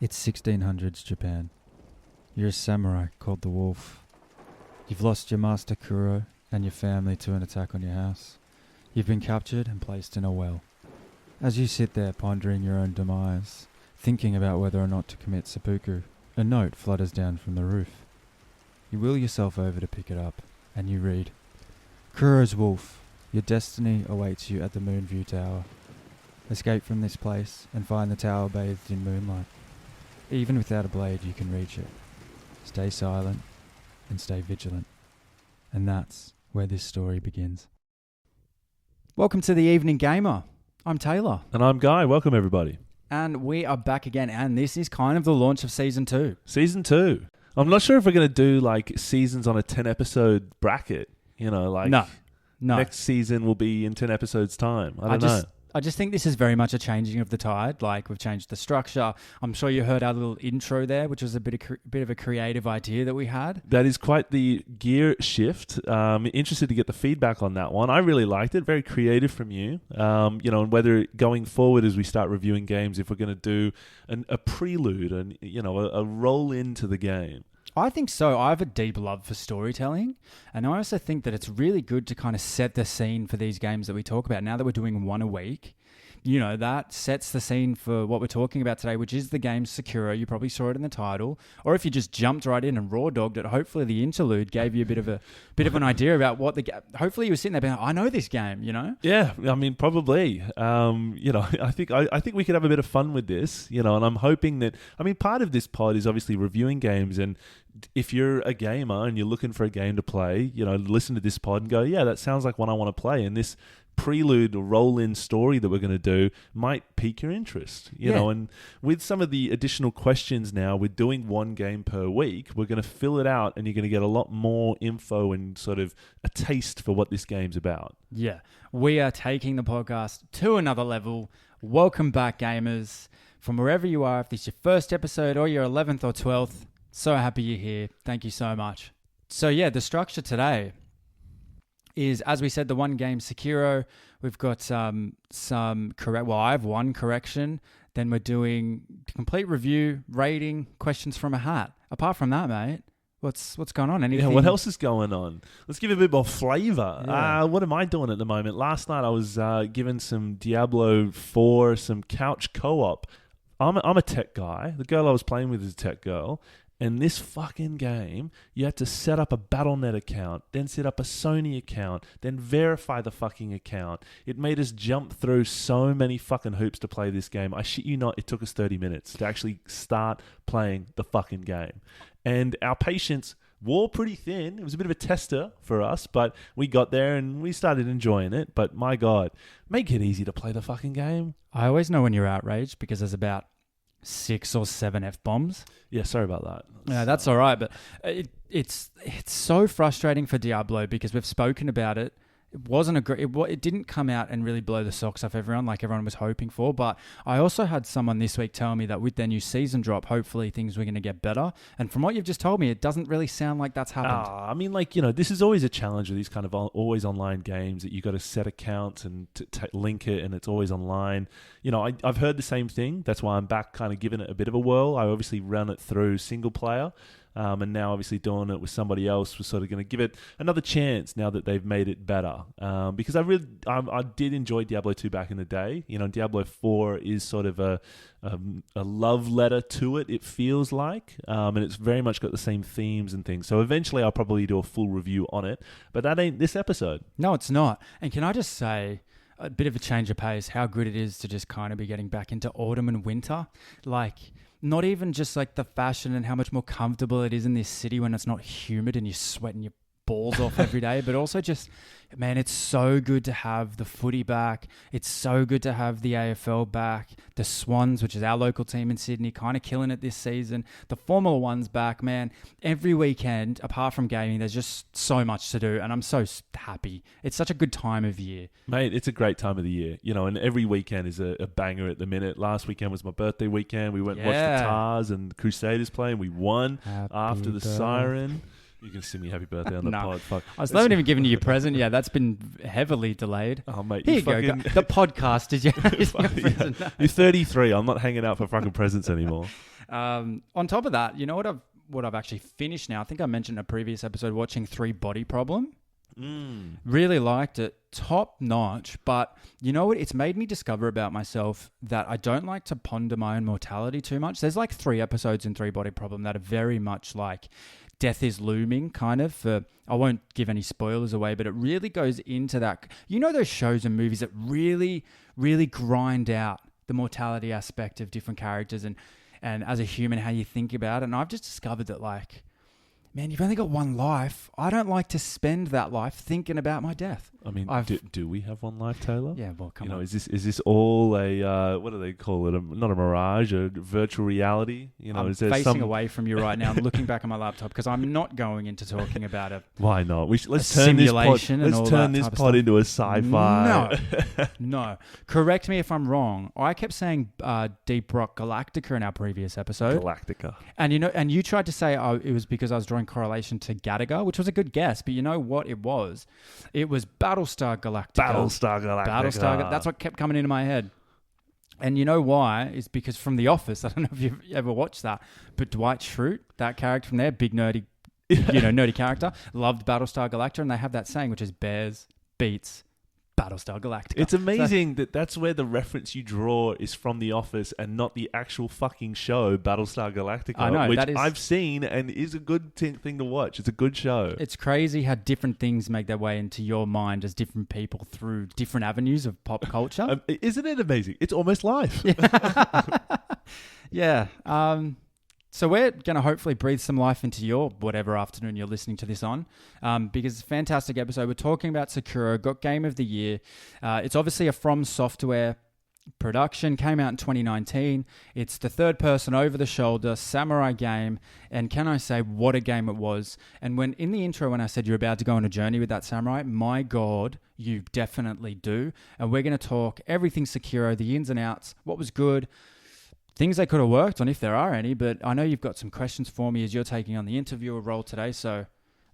It's 1600s Japan. You're a samurai called the Wolf. You've lost your master Kuro and your family to an attack on your house. You've been captured and placed in a well. As you sit there pondering your own demise, thinking about whether or not to commit seppuku, a note flutters down from the roof. You wheel yourself over to pick it up, and you read, Kuro's Wolf, your destiny awaits you at the Moonview Tower. Escape from this place and find the tower bathed in moonlight. Even without a blade, you can reach it. Stay silent and stay vigilant. And that's where this story begins. Welcome to the Evening Gamer. I'm Taylor. And I'm Guy. Welcome, everybody. And we are back again, and this is kind of the launch of Season 2. Season 2. I'm not sure if we're going to do, like, seasons on a 10-episode bracket. You know, like... No. Next season will be in 10 episodes' time. I don't know. I just think this is very much a changing of the tide. Like, we've changed the structure. I'm sure you heard our little intro there, which was a bit of a creative idea that we had. That is quite the gear shift. Interested to get the feedback on that one. I really liked it. Very creative from you. And whether going forward as we start reviewing games, if we're going to do a prelude and, a roll into the game. I think so. I have a deep love for storytelling, and I also think that it's really good to kind of set the scene for these games that we talk about. Now that we're doing one a week, that sets the scene for what we're talking about today, which is the game Sekiro. You probably saw it in the title, or if you just jumped right in and raw dogged it, hopefully the interlude gave you a bit of an idea about what hopefully you were sitting there being, I know this game, Yeah, I mean, probably. I think we could have a bit of fun with this, and I'm hoping that, part of this pod is obviously reviewing games, and if you're a gamer and you're looking for a game to play, listen to this pod and go, yeah, that sounds like one I want to play, and this prelude or roll-in story that we're going to do might pique your interest, and with some of the additional questions now, we're doing one game per week. We're going to fill it out and you're going to get a lot more info and sort of a taste for what this game's about. Yeah, we are taking the podcast to another level. Welcome back, gamers, from wherever you are. If this is your first episode or your 11th or 12th, so happy you're here. Thank you so much. So yeah, the structure today is, as we said, the one game Sekiro. We've got some correct. Well, I have one correction. Then we're doing complete review, rating, questions from a hat. Apart from that, mate, what's going on? Anything? Yeah, what else is going on? Let's give it a bit more flavor. Yeah. What am I doing at the moment? Last night I was given some Diablo 4, some couch co-op. I'm a tech guy. The girl I was playing with is a tech girl. And this fucking game, you had to set up a Battle.net account, then set up a Sony account, then verify the fucking account. It made us jump through so many fucking hoops to play this game. I shit you not, it took us 30 minutes to actually start playing the fucking game. And our patience wore pretty thin. It was a bit of a tester for us, but we got there and we started enjoying it. But my God, make it easy to play the fucking game. I always know when you're outraged because there's about 6 or 7 F-bombs. Yeah, sorry about that. Yeah, that's all right. But it's so frustrating for Diablo because we've spoken about it. It wasn't it didn't come out and really blow the socks off everyone like everyone was hoping for. But I also had someone this week tell me that with their new season drop, hopefully things were going to get better. And from what you've just told me, it doesn't really sound like that's happened. This is always a challenge with these kind of always online games that you got to set accounts and link it, and it's always online. I've heard the same thing. That's why I'm back kind of giving it a bit of a whirl. I obviously ran it through single player. And now obviously doing it with somebody else was sort of going to give it another chance now that they've made it better. Because I did enjoy Diablo 2 back in the day. Diablo 4 is sort of a love letter to it, it feels like. And it's very much got the same themes and things. So eventually I'll probably do a full review on it. But that ain't this episode. No, it's not. And can I just say, a bit of a change of pace, how good it is to just kind of be getting back into autumn and winter. Like, not even just like the fashion and how much more comfortable it is in this city when it's not humid and you're sweating your balls off every day, but also just, man, it's so good to have the footy back. It's so good to have the AFL back. The Swans, which is our local team in Sydney, kind of killing it this season. The Formula One's back, man. Every weekend, apart from gaming, there's just so much to do, and I'm so happy. It's such a good time of year. Mate, it's a great time of the year, and every weekend is a banger at the minute. Last weekend was my birthday weekend. We went and watched the Tars and the Crusaders playing. We won after the siren. You can sing me happy birthday on the pod. Fuck. I was not even giving you your present. Yeah, that's been heavily delayed. Oh, mate. Here you go. The podcast is your present. You're 33. I'm not hanging out for fucking presents anymore. On top of that, you know what I've actually finished now? I think I mentioned in a previous episode watching 3 Body Problem. Really liked it. Top notch. But you know what? It's made me discover about myself that I don't like to ponder my own mortality too much. There's like 3 episodes in 3 Body Problem that are very much like death is looming, kind of. I won't give any spoilers away, but it really goes into that. You know those shows and movies that really, really grind out the mortality aspect of different characters and as a human, how you think about it. And I've just discovered that, like, man, you've only got one life. I don't like to spend that life thinking about my death. I mean, do we have one life, Taylor? Yeah, well, come on. Is this all a what do they call it? Not a mirage, a virtual reality? I'm is there facing away from you right now. I'm looking back on my laptop because I'm not going into talking about it. Why not? Let's turn this pod into a sci-fi. No. Correct me if I'm wrong. I kept saying Deep Rock Galactica in our previous episode. Galactica. And you tried to say it was because I was drawing correlation to Gattaca, which was a good guess. But you know what it was? It was Battlestar Galactica. That's what kept coming into my head. And you know why? It's because from The Office, I don't know if you've ever watched that, but Dwight Schrute, that character from there, big nerdy, nerdy character, loved Battlestar Galactica, and they have that saying, which is bears beats Battlestar Galactica. It's amazing that's where the reference you draw is from The Office and not the actual fucking show Battlestar Galactica, I know, which I've seen and is a good thing to watch. It's a good show. It's crazy how different things make their way into your mind as different people through different avenues of pop culture. Isn't it amazing? It's almost life. Yeah. So we're going to hopefully breathe some life into your whatever afternoon you're listening to this on, because it's a fantastic episode. We're talking about Sekiro, got Game of the Year. It's obviously a FromSoftware production, came out in 2019. It's the third-person over-the-shoulder samurai game, and can I say what a game it was. And when in the intro, when I said you're about to go on a journey with that samurai, my God, you definitely do. And we're going to talk everything Sekiro, the ins and outs, what was good, things they could have worked on if there are any, but I know you've got some questions for me as you're taking on the interviewer role today. So,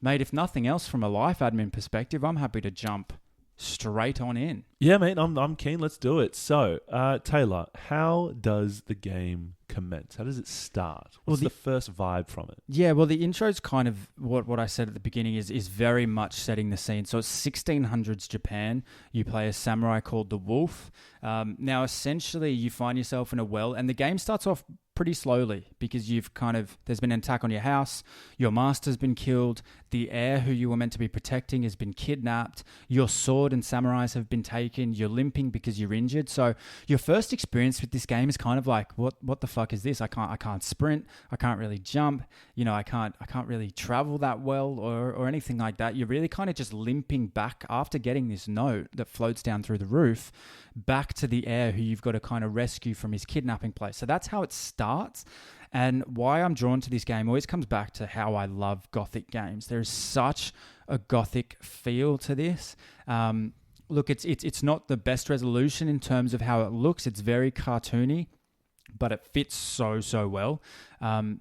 mate, if nothing else from a life admin perspective, I'm happy to jump straight on in. Yeah, mate, I'm keen. Let's do it. So, Taylor, how does the game commence? How does it start? What's the first vibe from it? Yeah, well, the intro's kind of what I said at the beginning is very much setting the scene. So it's 1600s Japan. You play a samurai called the Wolf. Now, essentially, you find yourself in a well, and the game starts off pretty slowly because there's been an attack on your house, your master's been killed, the heir who you were meant to be protecting has been kidnapped, your sword and samurais have been taken, you're limping because you're injured. So your first experience with this game is kind of like, what the fuck is this? I can't sprint, I can't really jump, I can't really travel that well or anything like that. You're really kind of just limping back after getting this note that floats down through the roof back to the heir who you've got to kind of rescue from his kidnapping place. So that's how it starts. And why I'm drawn to this game always comes back to how I love Gothic games. There's such a Gothic feel to this. Look, it's not the best resolution in terms of how it looks. It's very cartoony, but it fits so well.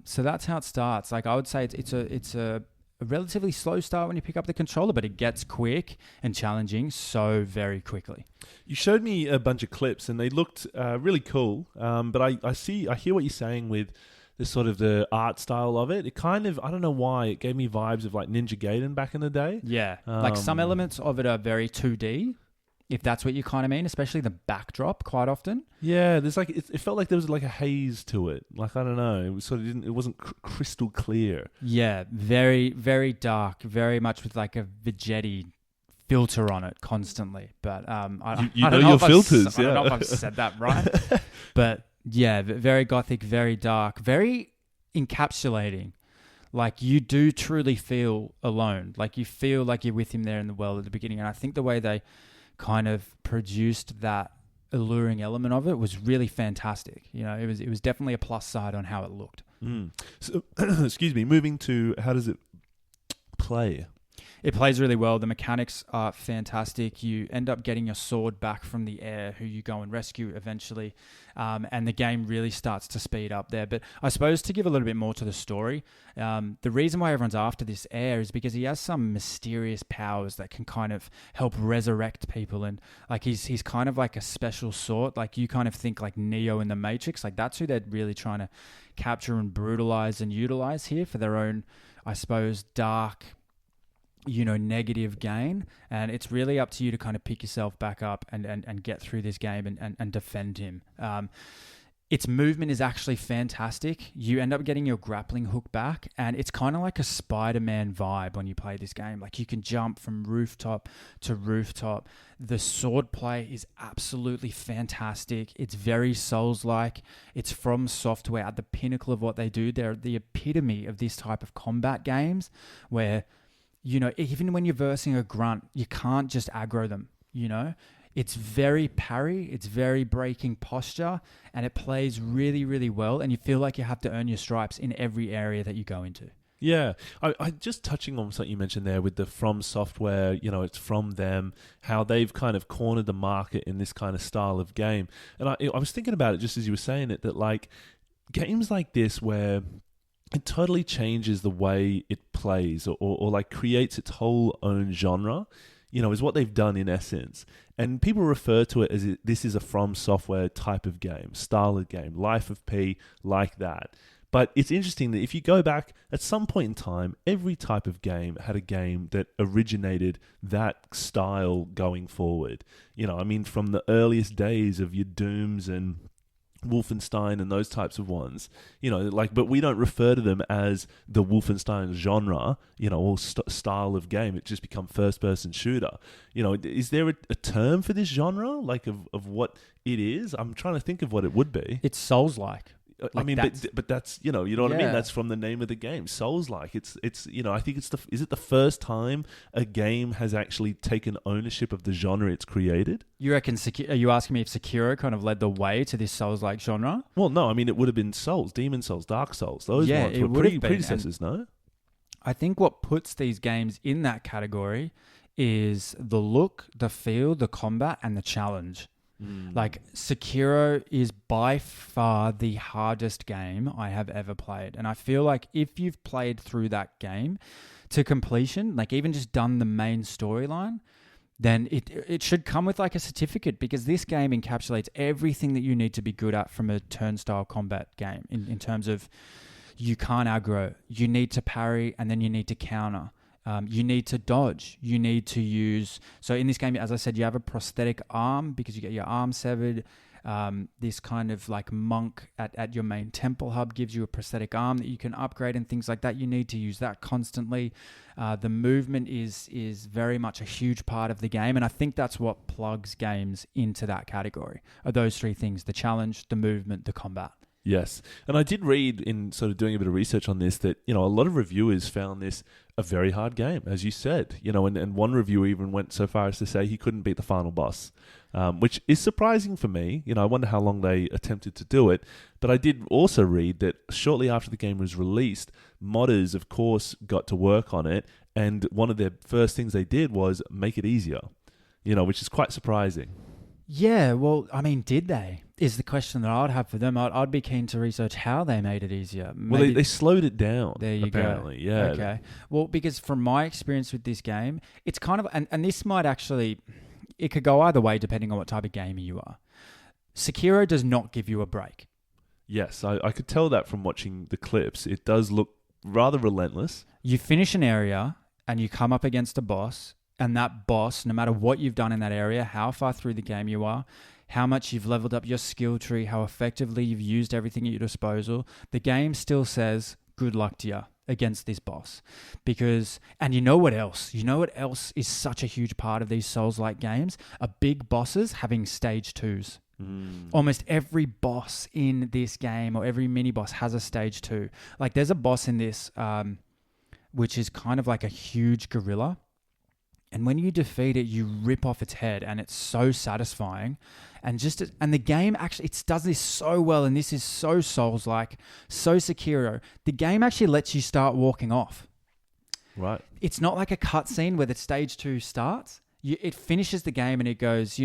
So that's how it starts. Like I would say it's a relatively slow start when you pick up the controller, but it gets quick and challenging so very quickly. You showed me a bunch of clips and they looked really cool. But I hear what you're saying with the sort of the art style of it. It kind of, I don't know why, it gave me vibes of like Ninja Gaiden back in the day. Yeah. Like some elements of it are very 2D, if that's what you kind of mean, especially the backdrop quite often. Yeah, there's like it felt like there was like a haze to it. Like I don't know, it was sort of it wasn't crystal clear. Yeah, very very dark, very much with like a Vegetti filter on it constantly. But I don't know your filters. I don't know if I've said that right. But yeah, very Gothic, very dark, very encapsulating. Like you do truly feel alone. Like you feel like you're with him there in the world at the beginning. And I think the way they kind of produced that alluring element of it was really fantastic. It was definitely a plus side on how it looked. So, excuse me, moving to how does it play? It plays really well. The mechanics are fantastic. You end up getting your sword back from the heir who you go and rescue eventually. And the game really starts to speed up there. But I suppose to give a little bit more to the story, the reason why everyone's after this heir is because he has some mysterious powers that can kind of help resurrect people. And like he's kind of like a special sort. Like you kind of think like Neo in the Matrix. Like that's who they're really trying to capture and brutalize and utilize here for their own, I suppose, dark, negative gain. And it's really up to you to kind of pick yourself back up and get through this game and defend him. Its movement is actually fantastic. You end up getting your grappling hook back, and it's kind of like a Spider-Man vibe when you play this game. Like you can jump from rooftop to rooftop. The sword play is absolutely fantastic. It's very Souls-like. It's FromSoftware at the pinnacle of what they do. They're the epitome of this type of combat games where even when you're versing a grunt, you can't just aggro them, It's very parry, it's very breaking posture, and it plays really, really well, and you feel like you have to earn your stripes in every area that you go into. Yeah, I just touching on something you mentioned there with the FromSoftware, it's from them, how they've kind of cornered the market in this kind of style of game. And I was thinking about it just as you were saying it, that like games like this where it totally changes the way it plays or like creates its whole own genre, is what they've done in essence. And people refer to it as this is a FromSoftware type of game, style of game, Life of P, like that. But it's interesting that if you go back at some point in time, every type of game had a game that originated that style going forward. From the earliest days of your Dooms and Wolfenstein and those types of ones, but we don't refer to them as the Wolfenstein genre, or style of game. It just become first-person shooter. Is there a term for this genre, like of what it is? I'm trying to think of what it would be. It's Souls-like. But that's what I mean. That's from the name of the game, Souls-like. It's I think is it the first time a game has actually taken ownership of the genre it's created? You reckon? Are you asking me if Sekiro kind of led the way to this Souls-like genre? Well, no. I mean, it would have been Souls, Demon Souls, Dark Souls. Those ones were predecessors, no? I think what puts these games in that category is the look, the feel, the combat, and the challenge. Like Sekiro is by far the hardest game I have ever played. And I feel like if you've played through that game to completion, like even just done the main storyline, then it should come with like a certificate, because this game encapsulates everything that you need to be good at from a turnstile combat game in terms of you can't aggro, you need to parry, and then you need to counter. You need to dodge. You need to use... So in this game, as I said, you have a prosthetic arm because you get your arm severed. This kind of like monk at your main temple hub gives you a prosthetic arm that you can upgrade and things like that. You need to use that constantly. The movement is very much a huge part of the game, and I think that's what plugs games into that category, are those three things: the challenge, the movement, the combat. Yes. And I did read in sort of doing a bit of research on this that, a lot of reviewers found this a very hard game, as you said, and one reviewer even went so far as to say he couldn't beat the final boss, which is surprising for me. I wonder how long they attempted to do it. But I did also read that shortly after the game was released, modders, of course, got to work on it. And one of their first things they did was make it easier, which is quite surprising. Yeah, well, I mean, did they? Is the question that I'd have for them. I'd be keen to research how they made it easier. Maybe, well, they slowed it down. There you apparently. go. Yeah. Okay. Well, because from my experience with this game, it's kind of... And this might actually... It could go either way depending on what type of gamer you are. Sekiro does not give you a break. Yes, I could tell that from watching the clips. It does look rather relentless. You finish an area and you come up against a boss... And that boss, no matter what you've done in that area, how far through the game you are, how much you've leveled up your skill tree, how effectively you've used everything at your disposal, the game still says, good luck to you against this boss. Because, and you know what else? You know what else is such a huge part of these Souls-like games? Are big bosses having stage 2s. Almost every boss in this game or every mini-boss has a stage 2. Like there's a boss in this, which is kind of like a huge gorilla. And when you defeat it, you rip off its head, and it's so satisfying. And the game actually, it does this so well, and this is so Souls-like, so Sekiro. The game actually lets you start walking off. Right. It's not like a cutscene where the stage 2 starts. It finishes the game and it goes,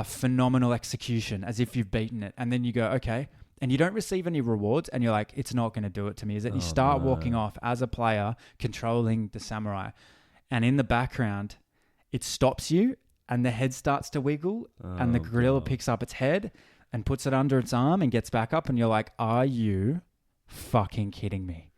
phenomenal execution, as if you've beaten it. And then you go, okay. And you don't receive any rewards and you're like, it's not going to do it to me. Is it? You start walking off as a player controlling the samurai. And in the background, it stops you and the head starts to wiggle and the gorilla picks up its head and puts it under its arm and gets back up. And you're like, are you fucking kidding me?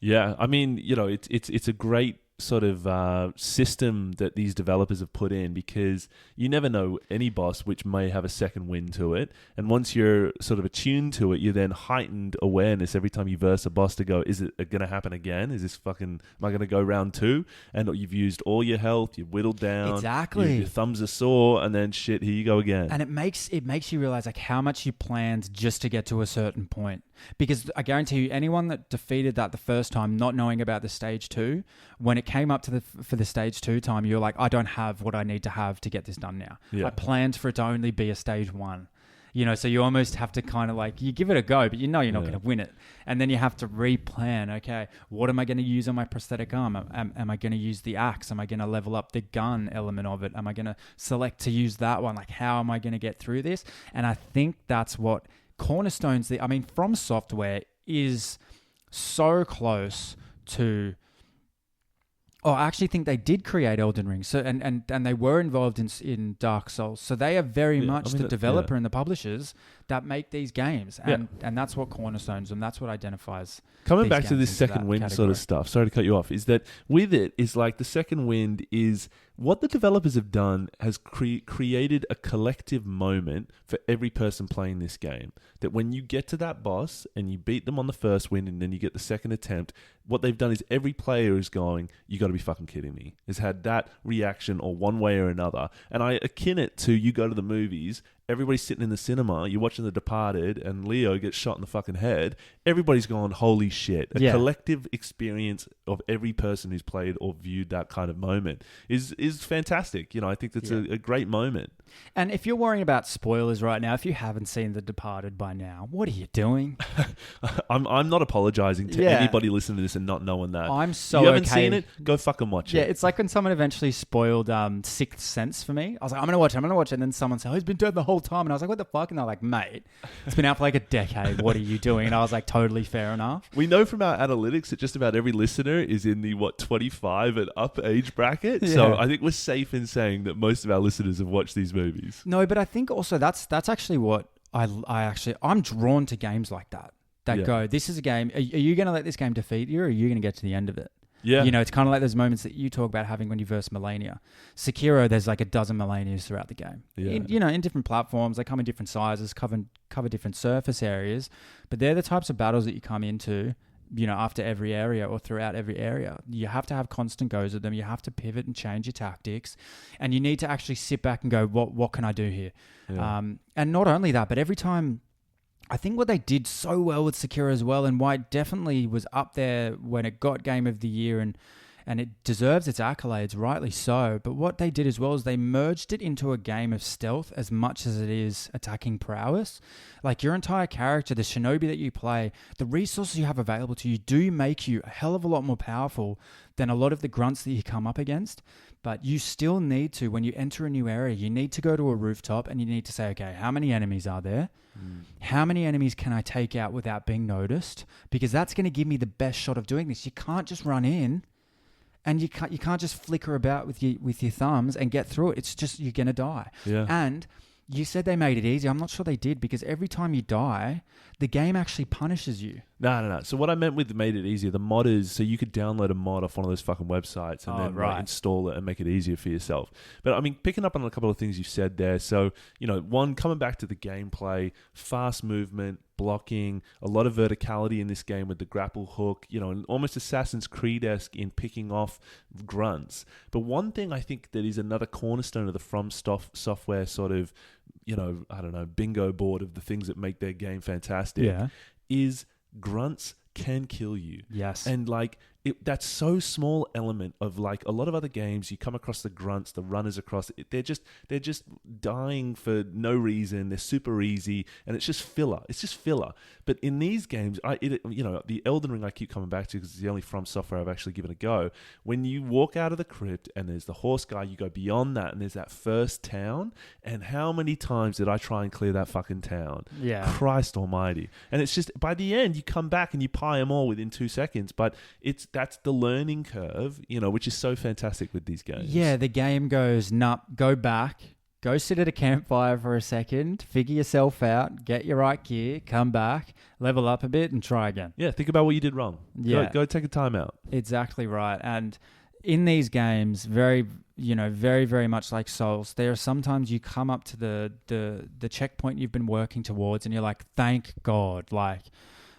Yeah. I mean, it's a great sort of system that these developers have put in, because you never know any boss which may have a second wind to it, and once you're sort of attuned to it, you're then heightened awareness every time you verse a boss to go, is it going to happen again? Is this am I going to go round 2? And you've used all your health, you've whittled down, exactly, your thumbs are sore, and then shit, here you go again. And it makes you realize like how much you planned just to get to a certain point. Because I guarantee you, anyone that defeated that the first time, not knowing about the stage 2, when it came up for the stage 2 time, you're like, I don't have what I need to have to get this done now. Yeah. I planned for it to only be a stage 1. So you almost have to kind of like, you give it a go, but you're not going to win it. And then you have to replan, okay, what am I going to use on my prosthetic arm? Am I going to use the axe? Am I going to level up the gun element of it? Am I going to select to use that one? Like, how am I going to get through this? And I think that's what cornerstones, FromSoftware is so close to... Oh, I actually think they did create Elden Ring. So and they were involved in Dark Souls. So they are very much the developer and the publishers that make these games. And that's what cornerstones, and that's what identifies. Coming back to this second wind sort of stuff, sorry to cut you off, is that with it is like the second wind is what the developers have done has created a collective moment for every person playing this game. That when you get to that boss and you beat them on the first wind and then you get the second attempt, what they've done is every player is going, you got to be fucking kidding me, has had that reaction or one way or another. And I akin it to, you go to the movies, everybody's sitting in the cinema, you're watching The Departed, and Leo gets shot in the fucking head. Everybody's going, holy shit. A collective experience of every person who's played or viewed that kind of moment is fantastic. I think that's a great moment. And if you're worrying about spoilers right now, if you haven't seen The Departed by now, what are you doing? I'm not apologizing to anybody listening to this and not knowing that. I'm so you haven't seen it? Go fucking watch it. Yeah, it's like when someone eventually spoiled Sixth Sense for me. I was like, I'm going to watch it. And then someone said, oh, he's been dead the whole time. And I was like, what the fuck? And they're like, mate, it's been out for like a decade. What are you doing? And I was like, totally fair enough. We know from our analytics that just about every listener is in the 25 and up age bracket. Yeah. So I think we're safe in saying that most of our listeners have watched these movies. No, but I think also that's actually what I'm drawn to games like that go, this is a game. Are you going to let this game defeat you, or are you going to get to the end of it? Yeah. It's kind of like those moments that you talk about having when you verse Melania. Sekiro, there's like a dozen Melanias throughout the game. Yeah. In different platforms. They come in different sizes, cover different surface areas. But they're the types of battles that you come into, after every area or throughout every area. You have to have constant goes at them. You have to pivot and change your tactics. And you need to actually sit back and go, what can I do here? Yeah. And not only that, but every time... I think what they did so well with Sekiro as well, and why it definitely was up there when it got Game of the Year, and it deserves its accolades, rightly so. But what they did as well is they merged it into a game of stealth as much as it is attacking prowess. Like your entire character, the shinobi that you play, the resources you have available to you do make you a hell of a lot more powerful than a lot of the grunts that you come up against. But you still need to, when you enter a new area, you need to go to a rooftop and you need to say, okay, how many enemies are there? How many enemies can I take out without being noticed? Because that's going to give me the best shot of doing this. You can't just run in and you can't just flicker about with your thumbs and get through it. It's just, you're going to die. Yeah. And you said they made it easy. I'm not sure they did, because every time you die, the game actually punishes you. No. So what I meant with made it easier, the mod is, so you could download a mod off one of those fucking websites and then install it and make it easier for yourself. But I mean, picking up on a couple of things you said there. So, one, coming back to the gameplay, fast movement, blocking, a lot of verticality in this game with the grapple hook, and almost Assassin's Creed-esque in picking off grunts. But one thing I think that is another cornerstone of the FromSoftware sort of, bingo board of the things that make their game fantastic is grunts can kill you. Yes. And That so small element of like a lot of other games, you come across the grunts, the runners across. They're just dying for no reason. They're super easy, and it's just filler. It's just filler. But in these games, the Elden Ring I keep coming back to because it's the only From Software I've actually given a go. When you walk out of the crypt and there's the horse guy, you go beyond that and there's that first town. And how many times did I try and clear that fucking town? Yeah. Christ almighty. And it's just, by the end, you come back and you pie them all within 2 seconds. But that's the learning curve, which is so fantastic with these games. Yeah, the game goes, go back, go sit at a campfire for a second, figure yourself out, get your right gear, come back, level up a bit and try again. Yeah, think about what you did wrong. Yeah. Go take a time out. Exactly right. And in these games, very, very much like Souls, there are sometimes you come up to the checkpoint you've been working towards and you're like, thank God, like,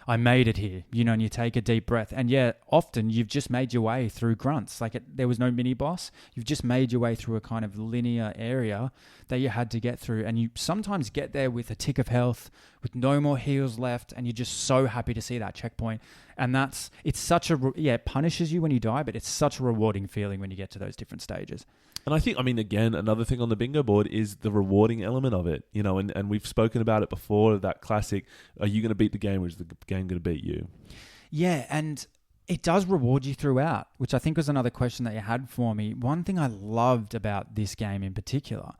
I made it here, and you take a deep breath. And yeah, often you've just made your way through grunts. Like there was no mini boss. You've just made your way through a kind of linear area that you had to get through. And you sometimes get there with a tick of health, with no more heals left. And you're just so happy to see that checkpoint. And it punishes you when you die, but it's such a rewarding feeling when you get to those different stages. And I think, again, another thing on the bingo board is the rewarding element of it, and we've spoken about it before, that classic, are you going to beat the game or is the game going to beat you? Yeah, and it does reward you throughout, which I think was another question that you had for me. One thing I loved about this game in particular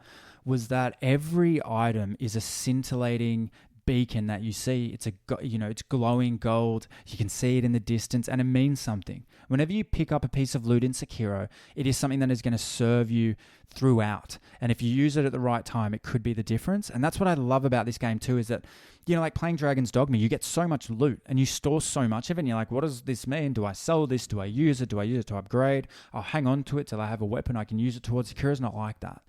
was that every item is a scintillating beacon that you see. It's glowing gold. You can see it in the distance and it means something. Whenever you pick up a piece of loot in Sekiro, it is something that is going to serve you throughout. And if you use it at the right time, it could be the difference. And that's what I love about this game too, is that, like playing Dragon's Dogma, you get so much loot and you store so much of it. And you're like, what does this mean? Do I sell this? Do I use it? Do I use it to upgrade? I'll hang on to it till I have a weapon I can use it towards. Sekiro's not like that.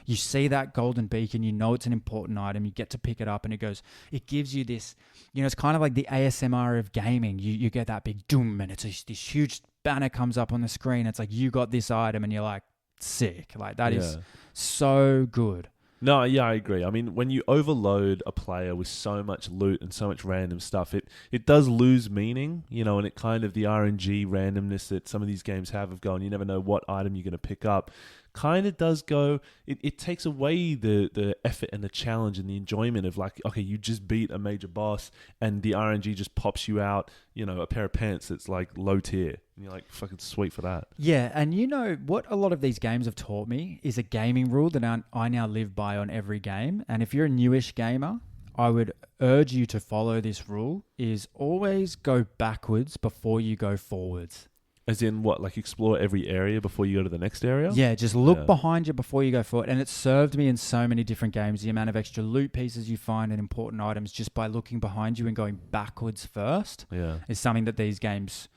You see that golden beacon, it's an important item. You get to pick it up and it gives you this, it's kind of like the ASMR of gaming. You get that big doom and it's this huge banner comes up on the screen. It's like, you got this item and you're like, sick. Like that is so good. No, yeah, I agree. When you overload a player with so much loot and so much random stuff, it does lose meaning, and it kind of, the RNG randomness that some of these games have of going, you never know what item you're going to pick up, kind of does go, it takes away the effort and the challenge and the enjoyment of like, okay, you just beat a major boss and the RNG just pops you out, a pair of pants that's like low tier. And you're like, fucking sweet for that. Yeah, and what a lot of these games have taught me is a gaming rule that I now live by on every game. And if you're a newish gamer, I would urge you to follow this rule, is always go backwards before you go forwards. As in what, like explore every area before you go to the next area? Yeah, just look behind you before you go forward. And it served me in so many different games, the amount of extra loot pieces you find and important items just by looking behind you and going backwards first is something that these games,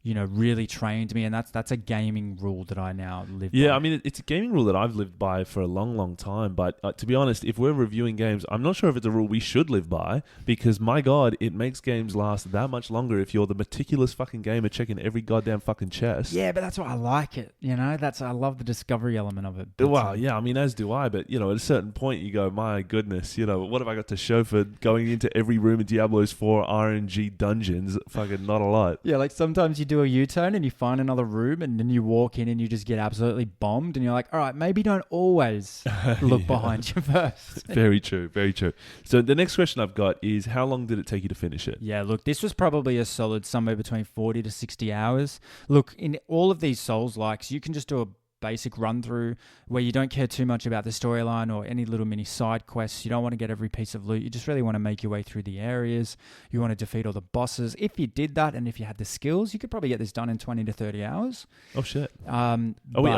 really trained me. And that's a gaming rule that I now live by. Yeah, it's a gaming rule that I've lived by for a long, long time. But to be honest, if we're reviewing games, I'm not sure if it's a rule we should live by, because my God, it makes games last that much longer if you're the meticulous fucking gamer checking every goddamn fucking chest. Yeah, but that's why I like it. I love the discovery element of it. Well, yeah, as do I. But, at a certain point you go, my goodness, what have I got to show for going into every room in Diablo's 4 RNG dungeons? Fucking not a lot. Yeah, like sometimes you do a U-turn and you find another room and then you walk in and you just get absolutely bombed and you're like, all right, maybe don't always look behind you first. Very true, very true. So the next question I've got is, how long did it take you to finish it? Yeah, look, this was probably a solid somewhere between 40 to 60 hours. Look, in all of these Souls-likes, you can just do a basic run through where you don't care too much about the storyline or any little mini side quests. You don't want to get every piece of loot. You just really want to make your way through the areas. You want to defeat all the bosses. If you did that and if you had the skills, you could probably get this done in 20 to 30 hours. Oh, shit. Are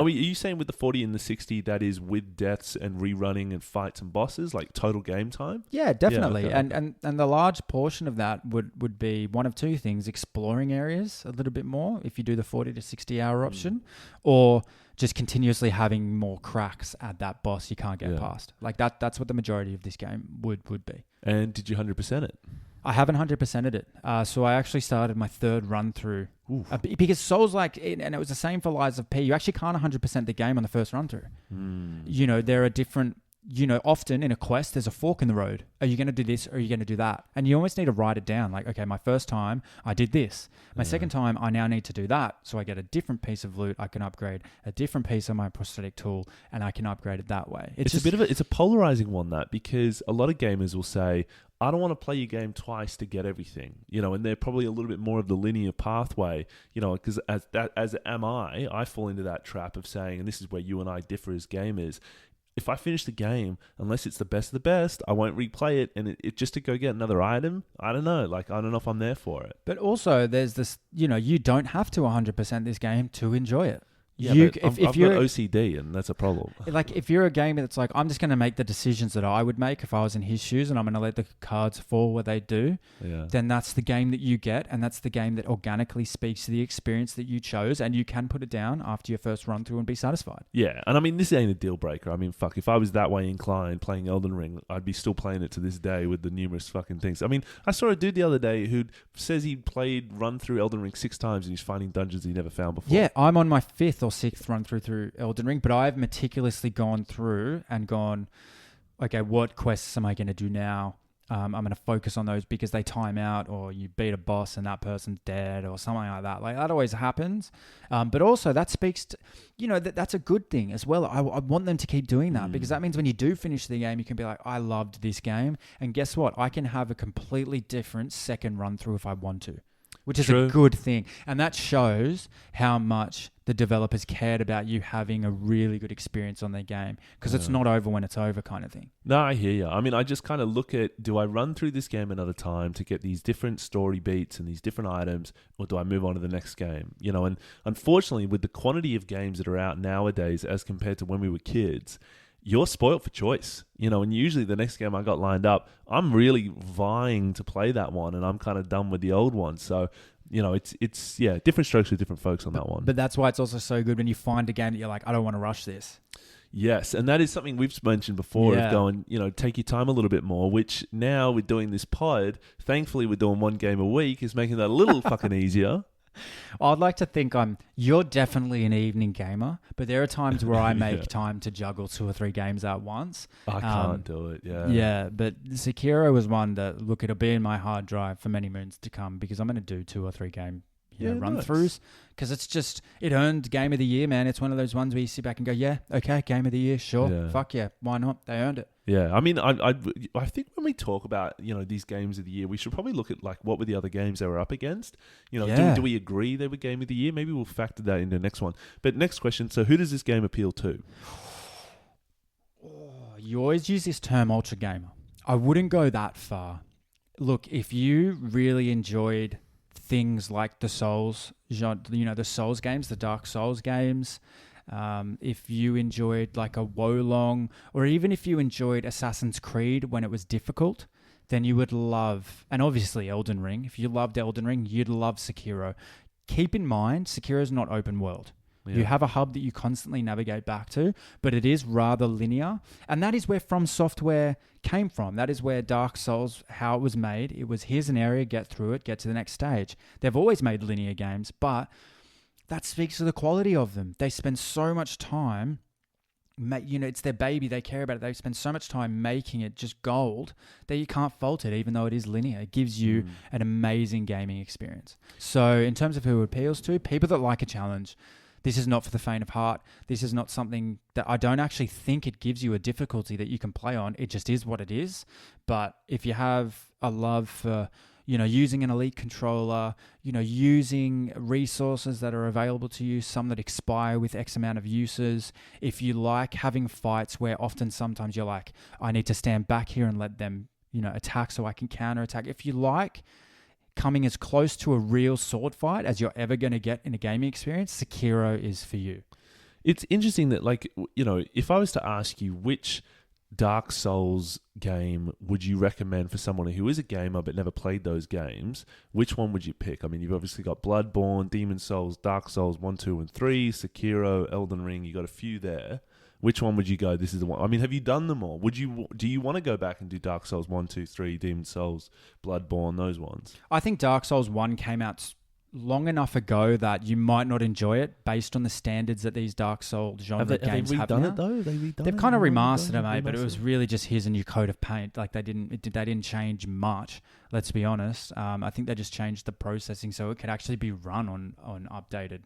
you saying with the 40 and the 60, that is with deaths and rerunning and fights and bosses, like total game time? Yeah, definitely. Yeah, okay. And the large portion of that would be one of two things: exploring areas a little bit more if you do the 40 to 60 hour option, or just continuously having more cracks at that boss you can't get past. Like that's what the majority of this game would be. And did you 100% it? I haven't 100%ed it. So I actually started my third run through. Because Souls and it was the same for Lies of P, you actually can't 100% the game on the first run through. There are different often in a quest, there's a fork in the road. Are you going to do this or are you going to do that? And you almost need to write it down. Like, okay, my first time I did this. My second time I now need to do that. So I get a different piece of loot. I can upgrade a different piece of my prosthetic tool and I can upgrade it that way. It's a polarizing one, that, because a lot of gamers will say, I don't want to play your game twice to get everything, and they're probably a little bit more of the linear pathway, because as am I fall into that trap of saying, and this is where you and I differ as gamers, if I finish the game, unless it's the best of the best, I won't replay it. And it just to go get another item, I don't know. Like, I don't know if I'm there for it. But also, there's this, you don't have to 100% this game to enjoy it. Yeah, I've got OCD, and that's a problem. Like, if you're a gamer that's like, I'm just going to make the decisions that I would make if I was in his shoes, and I'm going to let the cards fall where they do, then that's the game that you get, and that's the game that organically speaks to the experience that you chose, and you can put it down after your first run through and be satisfied. Yeah, and I mean, this ain't a deal breaker. I mean, fuck, if I was that way inclined playing Elden Ring, I'd be still playing it to this day with the numerous fucking things. I mean, I saw a dude the other day who says he played run through Elden Ring 6 times, and he's finding dungeons he never found before. Yeah, I'm on my 5th or 6th run through Elden Ring, but I've meticulously gone through and gone, okay, what quests am I going to do now? I'm going to focus on those because they time out, or you beat a boss and that person's dead, or something like that. Like, that always happens. But also that speaks to, that's a good thing as well. I want them to keep doing that because that means when you do finish the game, you can be like, I loved this game. And guess what? I can have a completely different second run through if I want to. Which is a good thing. And that shows how much the developers cared about you having a really good experience on their game. Because it's not over when it's over kind of thing. No, I hear you. I mean, I just kind of look at, do I run through this game another time to get these different story beats and these different items, or do I move on to the next game? And unfortunately, with the quantity of games that are out nowadays as compared to when we were kids, you're spoiled for choice, and usually the next game I got lined up, I'm really vying to play that one, and I'm kind of done with the old one. So, it's different strokes with different folks on that one. But that's why it's also so good when you find a game that you're like, I don't want to rush this. Yes, and that is something we've mentioned before of going, take your time a little bit more, which now we're doing this pod, thankfully we're doing one game a week, is making that a little fucking easier. I'd like to think you're definitely an evening gamer, but there are times where I make time to juggle 2 or 3 games at once. I can't do it, yeah. Yeah, but Sekiro was one that, look, it'll be in my hard drive for many moons to come because I'm going to do 2 or 3 game run-throughs because it earned Game of the Year, man. It's one of those ones where you sit back and go, yeah, okay, Game of the Year, sure, fuck yeah, why not? They earned it. Yeah, I mean, I think when we talk about, these games of the year, we should probably look at, like, what were the other games they were up against? Do we agree they were Game of the Year? Maybe we'll factor that into the next one. But next question, so who does this game appeal to? You always use this term ultra gamer. I wouldn't go that far. Look, if you really enjoyed things like the Souls, the Souls games, the Dark Souls games, if you enjoyed like a Wolong, or even if you enjoyed Assassin's Creed when it was difficult, then you would love, and obviously Elden Ring. If you loved Elden Ring, you'd love Sekiro. Keep in mind, Sekiro's not open world. Yeah. You have a hub that you constantly navigate back to, but it is rather linear. And that is where FromSoftware came from. That is where Dark Souls, how it was made. It was, here's an area, get through it, get to the next stage. They've always made linear games, but that speaks to the quality of them. They spend so much time, it's their baby, they care about it. They spend so much time making it just gold that you can't fault it, even though it is linear. It gives you an amazing gaming experience. So in terms of who it appeals to, people that like a challenge. This is not for the faint of heart. This is not something that I don't actually think it gives you a difficulty that you can play on. It just is what it is. But if you have a love for, using an elite controller, using resources that are available to you, some that expire with X amount of uses, if you like having fights where sometimes you're like, I need to stand back here and let them, attack so I can counterattack. If you like coming as close to a real sword fight as you're ever going to get in a gaming experience, Sekiro is for you. It's interesting that, if I was to ask you which Dark Souls game would you recommend for someone who is a gamer but never played those games, which one would you pick? I mean, you've obviously got Bloodborne, Demon Souls, Dark Souls 1, 2, and 3, Sekiro, Elden Ring, you got a few there. Which one would you go, this is the one? I mean, have you done them all? Do you want to go back and do Dark Souls 1, 2, 3, Demon Souls, Bloodborne, those ones? I think Dark Souls 1 came out long enough ago that you might not enjoy it based on the standards that these Dark Souls genre games have now. Have they redone it though? They've kind of remastered it, mate, but it was really just here's a new coat of paint. Like they didn't change much. Let's be honest. I think they just changed the processing so it could actually be run on updated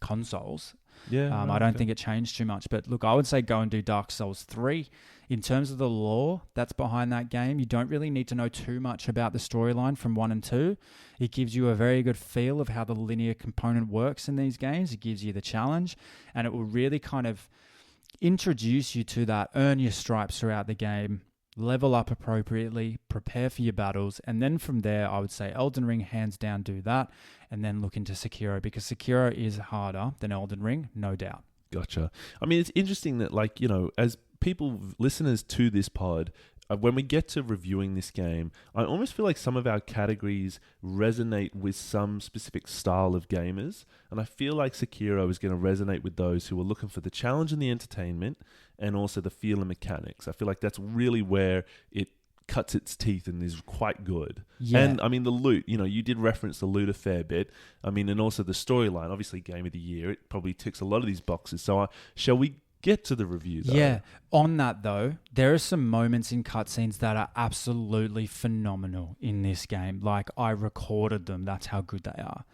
consoles. Yeah, I don't think it changed too much. But look, I would say go and do Dark Souls 3. In terms of the lore that's behind that game, you don't really need to know too much about the storyline from 1 and 2. It gives you a very good feel of how the linear component works in these games. It gives you the challenge, and it will really kind of introduce you to that, earn your stripes throughout the game, level up appropriately, prepare for your battles, and then from there, I would say Elden Ring, hands down, do that, and then look into Sekiro, because Sekiro is harder than Elden Ring, no doubt. Gotcha. I mean, it's interesting that, like, you know, as people, listeners to this pod, when we get to reviewing this game, I almost feel like some of our categories resonate with some specific style of gamers. And I feel like Sekiro is going to resonate with those who are looking for the challenge and the entertainment and also the feel and mechanics. I feel like that's really where it cuts its teeth and is quite good. Yeah. And I mean, the loot, you know, you did reference the loot a fair bit. I mean, and also the storyline, obviously Game of the Year, it probably ticks a lot of these boxes. So shall we get to the review though? Yeah. On that though, there are some moments in cutscenes that are absolutely phenomenal in this game. Like, I recorded them. That's how good they are.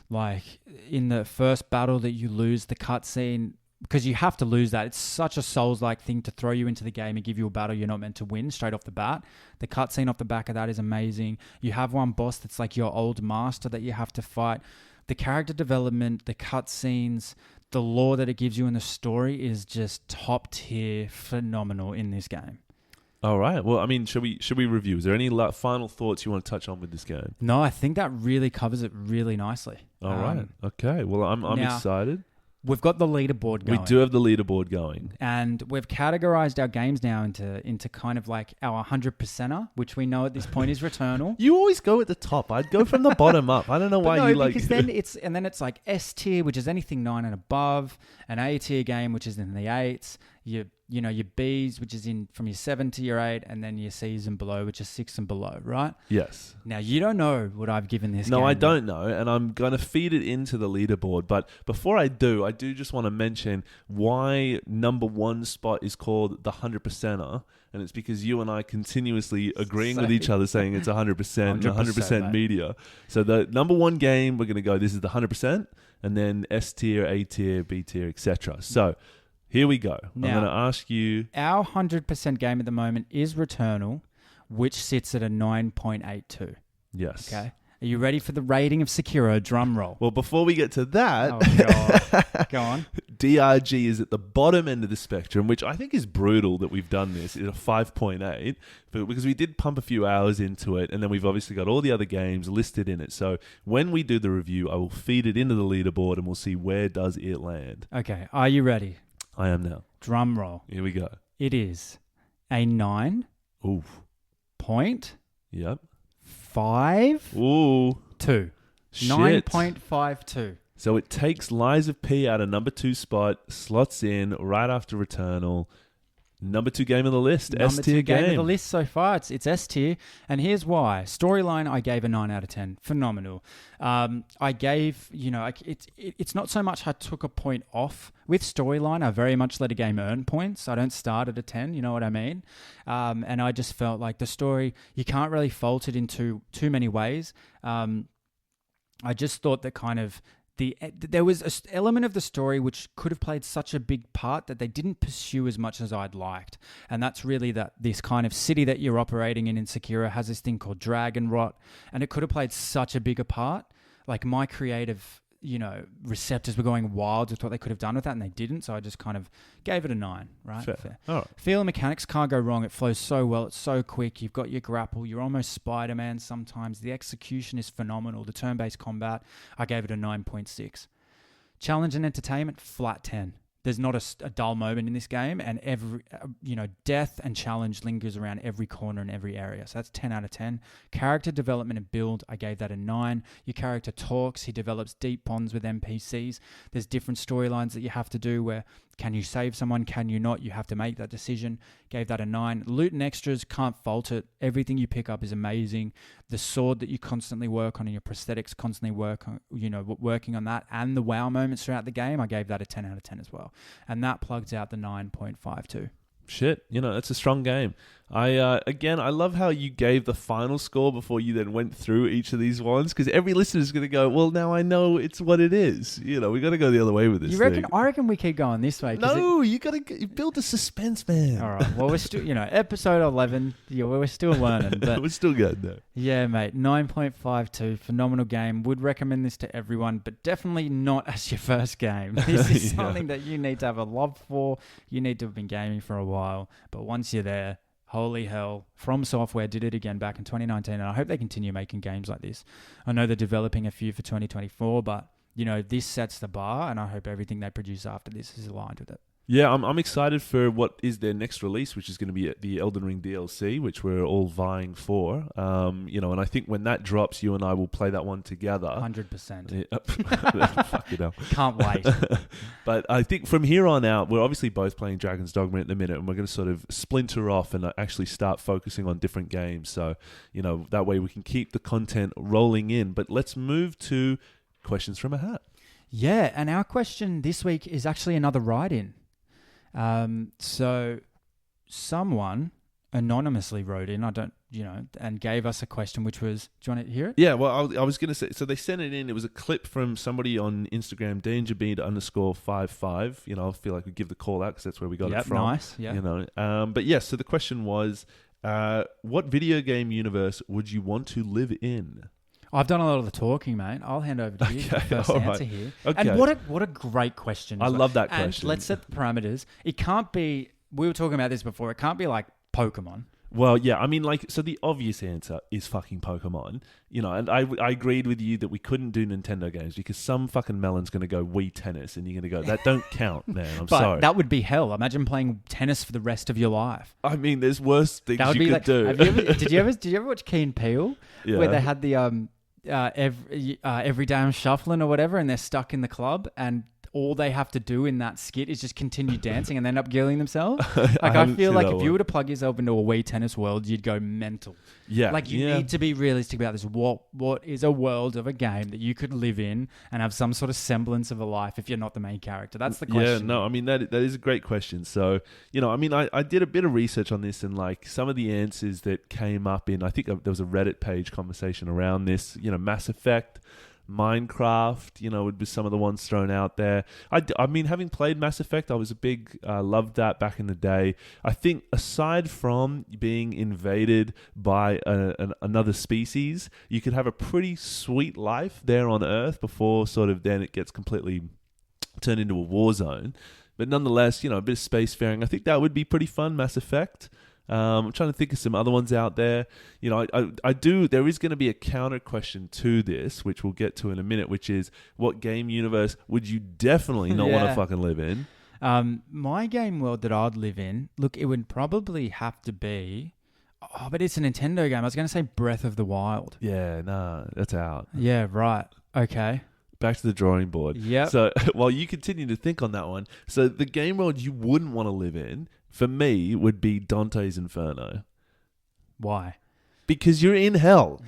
Like, in the first battle that you lose the cutscene, because you have to lose that. It's such a Souls-like thing to throw you into the game and give you a battle you're not meant to win straight off the bat. The cutscene off the back of that is amazing. You have one boss that's like your old master that you have to fight. The character development, the cutscenes, the lore that it gives you in the story is just top tier, phenomenal in this game. All right. Well, I mean, should we review? Is there any final thoughts you want to touch on with this game? No, I think that really covers it really nicely. All right. Okay. Well, I'm now, excited. We've got the leaderboard going. We do have the leaderboard going. And we've categorized our games now into kind of like our 100%er, which we know at this point is Returnal. You always go at the top. I'd go from the bottom up. I don't know why you like... because then it's like S tier, which is anything 9 and above, an A tier game, which is in the 8s, your Bs, which is in from your 7 to your 8, and then your Cs and below, which is 6 and below, right? Yes. Now, you don't know what I've given this game. No, I don't know, and I'm going to feed it into the leaderboard. But before I do just want to mention why number 1 spot is called the 100%er, and it's because you and I continuously agreeing with each other saying it's 100%, 100% media. So the number 1 game, we're going to go, this is the 100%, and then S tier, A tier, B tier, etc. So... here we go. Now, I'm going to ask you... our 100% game at the moment is Returnal, which sits at a 9.82. Yes. Okay. Are you ready for the rating of Sekiro? Drum roll. Well, before we get to that... oh, God. Go on. DRG is at the bottom end of the spectrum, which I think is brutal that we've done this. It's a 5.8, but because we did pump a few hours into it, and then we've obviously got all the other games listed in it. So when we do the review, I will feed it into the leaderboard, and we'll see where does it land. Okay. Are you ready? I am now. Drum roll. Here we go. It is a 9. Oof. Point. Yep. 5. Ooh. 2. Shit. 9.52. So it takes Lies of P out of number 2 spot, slots in right after Returnal. Number 2 game of the list. S tier game of the list so far. It's S tier, and here's why. Storyline, I gave a 9 out of 10. Phenomenal. I gave, it's not so much I took a point off with storyline. I very much let a game earn points. I don't start at a 10. You know what I mean? And I just felt like the story, you can't really fault it in too many ways. I just thought that kind of there was an element of the story which could have played such a big part that they didn't pursue as much as I'd liked. And that's really that this kind of city that you're operating in Sekiro has this thing called dragon rot, and it could have played such a bigger part. Like, my creative, receptors were going wild with what they could have done with that, and they didn't. So I just kind of gave it a 9, right? Fair. All right. Feel and mechanics can't go wrong. It flows so well. It's so quick. You've got your grapple. You're almost Spider-Man sometimes. The execution is phenomenal. The turn-based combat, I gave it a 9.6. Challenge and entertainment, flat 10. There's not a dull moment in this game, and every death and challenge lingers around every corner and every area. So that's 10 out of 10. Character development and build, I gave that a 9. Your character talks, he develops deep bonds with NPCs. There's different storylines that you have to do where can you save someone, can you not? You have to make that decision. Gave that a 9. Loot and extras, can't fault it. Everything you pick up is amazing. The sword that you constantly work on and your prosthetics constantly working on that, and the wow moments throughout the game, I gave that a 10 out of 10 as well. And that plugs out the 9.52. Shit, it's a strong game. I love how you gave the final score before you then went through each of these ones, because every listener is going to go, well, now I know it's what it is. We got to go the other way with this. I reckon we keep going this way. No, you got to build the suspense, man. All right. Well, we're still, episode 11. Yeah, we're still learning, but we're still good though. Yeah, mate. 9.52, phenomenal game. Would recommend this to everyone, but definitely not as your first game. This is something that you need to have a love for. You need to have been gaming for a while, but once you're there, holy hell. FromSoftware did it again back in 2019, and I hope they continue making games like this. I know they're developing a few for 2024, but, this sets the bar, and I hope everything they produce after this is aligned with it. Yeah, I'm excited for what is their next release, which is going to be the Elden Ring DLC, which we're all vying for. And I think when that drops, you and I will play that one together. 100%. Yeah. Fuck it up. Can't wait. But I think from here on out, we're obviously both playing Dragon's Dogma at the minute, and we're going to sort of splinter off and actually start focusing on different games. So, that way we can keep the content rolling in. But let's move to questions from a hat. Yeah, and our question this week is actually another write-in. So someone anonymously wrote in, and gave us a question, which was, do you want to hear it? Yeah, well, I was going to say, so they sent it in. It was a clip from somebody on Instagram, dangerbead_55. I feel like we give the call out because that's where we got it from. Nice. Yeah. But yes, so the question was, what video game universe would you want to live in? I've done a lot of the talking, mate. I'll hand over to you for the first answer here. Okay. And what a great question. I love that question. And let's set the parameters. It can't be, we were talking about this before, it can't be like Pokemon. Well, yeah, so the obvious answer is fucking Pokemon, and I agreed with you that we couldn't do Nintendo games because some fucking melon's going to go Wii Tennis and you're going to go, that don't count, man, sorry. That would be hell. Imagine playing tennis for the rest of your life. I mean, there's worse things you could do. Did you ever watch Key and Peele? Yeah. Where they had the every day I'm shuffling or whatever, and they're stuck in the club, and all they have to do in that skit is just continue dancing and end up killing themselves. I feel like if you were to plug yourself into a Wii Tennis world, you'd go mental. Yeah. Like you need to be realistic about this. What is a world of a game that you could live in and have some sort of semblance of a life if you're not the main character? That's the question. Yeah, no, I mean, that is a great question. So, I did a bit of research on this, and like some of the answers that came up in, I think there was a Reddit page conversation around this, Mass Effect, Minecraft, would be some of the ones thrown out there. I mean, having played Mass Effect, I was a big, loved that back in the day. I think aside from being invaded by another species, you could have a pretty sweet life there on Earth before sort of then it gets completely turned into a war zone. But nonetheless, a bit of spacefaring. I think that would be pretty fun, Mass Effect. I'm trying to think of some other ones out there. I do. There is going to be a counter question to this, which we'll get to in a minute, which is what game universe would you definitely not want to fucking live in? My game world that I'd live in, look, it would probably have to be, but it's a Nintendo game. I was going to say Breath of the Wild. Yeah, nah, that's out. Yeah, right. Okay. Back to the drawing board. Yeah. So while you continue to think on that one, so the game world you wouldn't want to live in, for me, would be Dante's Inferno. Why? Because you're in hell.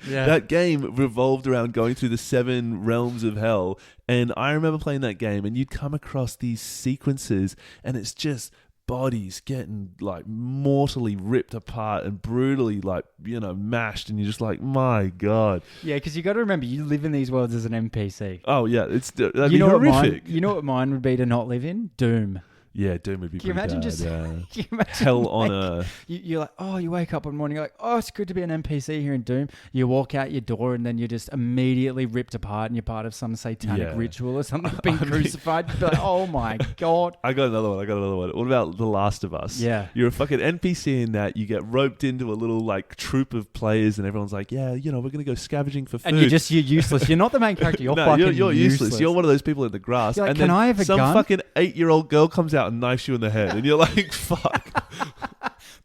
That game revolved around going through the 7 realms of hell. And I remember playing that game, and you'd come across these sequences, and it's just bodies getting like mortally ripped apart and brutally mashed, and you're just like, my God. Yeah, because you got to remember, you live in these worlds as an NPC. Oh yeah, that'd be horrific. You know what mine would be to not live in? Doom. Yeah, Doom would be Can you pretty imagine bad. just can you imagine Hell on earth. you're like, oh, you wake up one morning, you're like, oh, it's good to be an NPC here in Doom. You walk out your door and then you're just immediately ripped apart and you're part of some satanic ritual or something, being crucified. You'd be like, oh my God. I got another one. What about The Last of Us? Yeah. You're a fucking NPC in that. You get roped into a little like troop of players and everyone's like, yeah, we're going to go scavenging for food. And you're useless. You're not the main character. You're fucking you're useless. You're one of those people in the grass. You're like, and can then I have a some gun? fucking 8-year-old girl comes out and knifes you in the head. And you're like, fuck.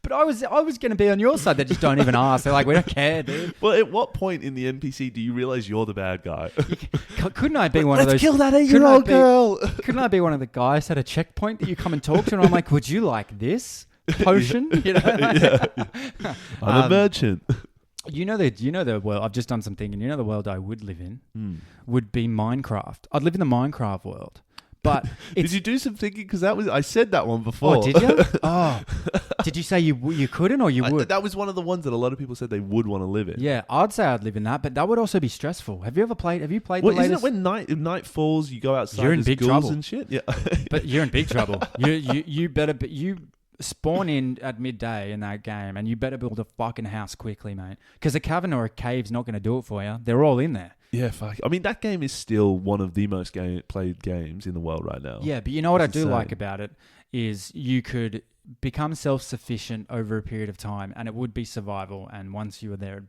But I was going to be on your side. They just don't even ask. They're like, we don't care, dude. Well, at what point in the NPC do you realize you're the bad guy? Couldn't I be one of those? Let's kill that 8-year-old girl. Couldn't I be one of the guys at a checkpoint that you come and talk to? And I'm like, would you like this potion? You know? Yeah. I'm a merchant. You know the world. I've just done some thinking. You know the world I would live in would be Minecraft. I'd live in the Minecraft world. But did you do some thinking? Because I said that one before. Oh, did you? Oh, did you say you couldn't or you would? That was one of the ones that a lot of people said they would want to live in. Yeah, I'd say I'd live in that, but that would also be stressful. Have you played Well, the latest? isn't it when night falls, you go outside? You're in big trouble and shit. Yeah, but you're in big trouble. You better. But you spawn in at midday in that game, and you better build a fucking house quickly, mate. Because a cavern or a cave's not going to do it for you. They're all in there. Yeah, fuck. I mean, that game is still one of the most played games in the world right now. Yeah, but you know what I do like about it is you could become self-sufficient over a period of time, and it would be survival. And once you were there,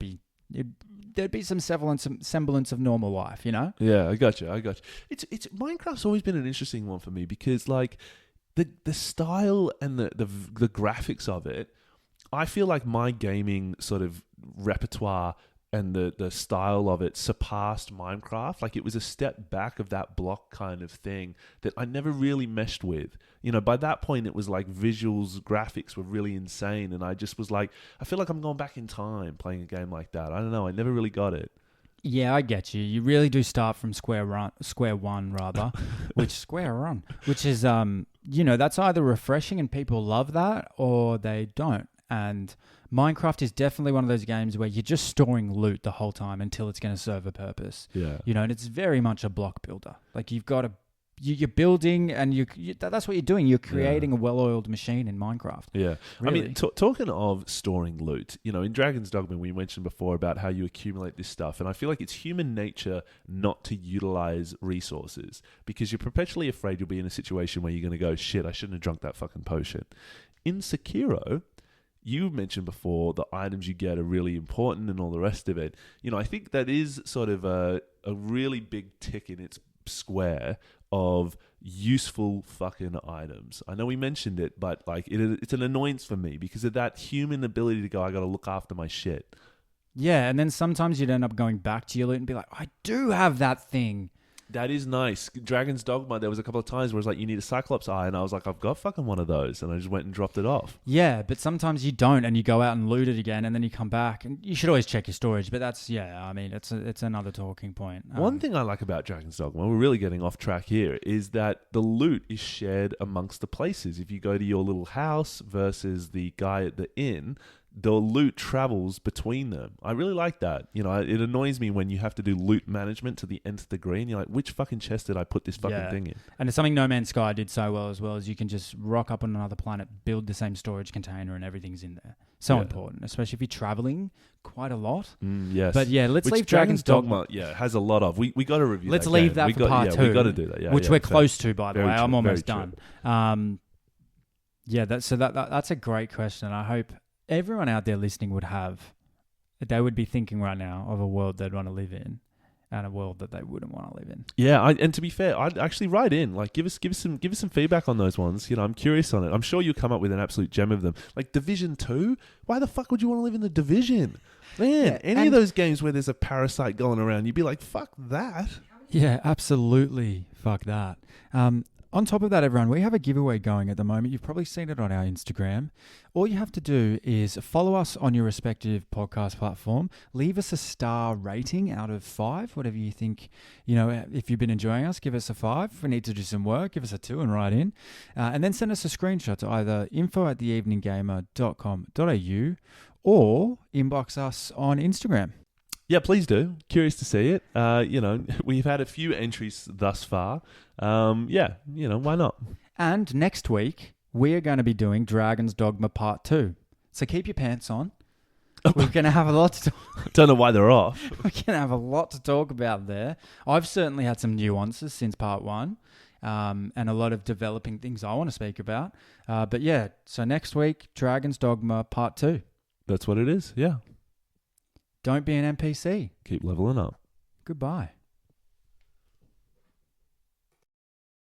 there'd be some semblance of normal life. You know? Yeah, I got you. It's Minecraft's always been an interesting one for me because like the style and the graphics of it, I feel like my gaming sort of repertoire and the style of it surpassed Minecraft. Like it was a step back of that block kind of thing that I never really meshed with. You know, by that point it was like visuals, graphics were really insane, and I just was like, I feel like I'm going back in time playing a game like that. I don't know, I never really got it. Yeah, I get you. You really do start from square one, which is that's either refreshing and people love that or they don't. And Minecraft is definitely one of those games where you're just storing loot the whole time until it's going to serve a purpose. Yeah. And it's very much a block builder. Like you're building and that's what you're doing. You're creating a well-oiled machine in Minecraft. Yeah. Really. I mean, talking of storing loot, in Dragon's Dogma, we mentioned before about how you accumulate this stuff. And I feel like it's human nature not to utilize resources because you're perpetually afraid you'll be in a situation where you're going to go, shit, I shouldn't have drunk that fucking potion. In Sekiro, you mentioned before the items you get are really important and all the rest of it. I think that is sort of a really big tick in its square of useful fucking items. I know we mentioned it, but like it's an annoyance for me because of that human ability to go, I got to look after my shit. Yeah, and then sometimes you'd end up going back to your loot and be like, I do have that thing. That is nice. Dragon's Dogma, there was a couple of times where it's like, you need a Cyclops eye, and I was like, I've got fucking one of those, and I just went and dropped it off. Yeah, but sometimes you don't, and you go out and loot it again, and then you come back, and you should always check your storage, but that's, it's another talking point. One thing I like about Dragon's Dogma, we're really getting off track here, is that the loot is shared amongst the places. If you go to your little house versus the guy at the inn, the loot travels between them. I really like that. It annoys me when you have to do loot management to the nth degree, and you're like, which fucking chest did I put this fucking thing in? And it's something No Man's Sky did so well as you can just rock up on another planet, build the same storage container, and everything's in there. So important, especially if you're traveling quite a lot. Yes. But yeah, let's leave Dragon's Dogma. Yeah, has a lot of. We got to review Let's that leave game. that for part 2. We got to do that, which we're close to, by the way. Very true, I'm almost very done. That's a great question. I hope everyone out there listening they would be thinking right now of a world they'd want to live in and a world that they wouldn't want to live in. Yeah, and to be fair, I'd actually write in, like, give us some feedback on those ones. I'm curious on it. I'm sure you'll come up with an absolute gem of them. Like Division 2, why the fuck would you want to live in the Division? Man, any of those games where there's a parasite going around, you'd be like, fuck that. Yeah, absolutely. Fuck that. On top of that, everyone, we have a giveaway going at the moment. You've probably seen it on our Instagram. All you have to do is follow us on your respective podcast platform. Leave us a star rating out of 5, whatever you think. If you've been enjoying us, give us a 5. If we need to do some work, give us a 2 and write in. And then send us a screenshot to either info@theeveninggamer.com.au or inbox us on Instagram. Yeah, please do. Curious to see it. We've had a few entries thus far. Why not? And next week, we are going to be doing Dragon's Dogma Part 2. So keep your pants on. We're going to have a lot to Don't know why they're off. We're going to have a lot to talk about there. I've certainly had some nuances since Part 1, and a lot of developing things I want to speak about. But yeah, so next week, Dragon's Dogma Part 2. That's what it is, yeah. Don't be an NPC. Keep leveling up. Goodbye.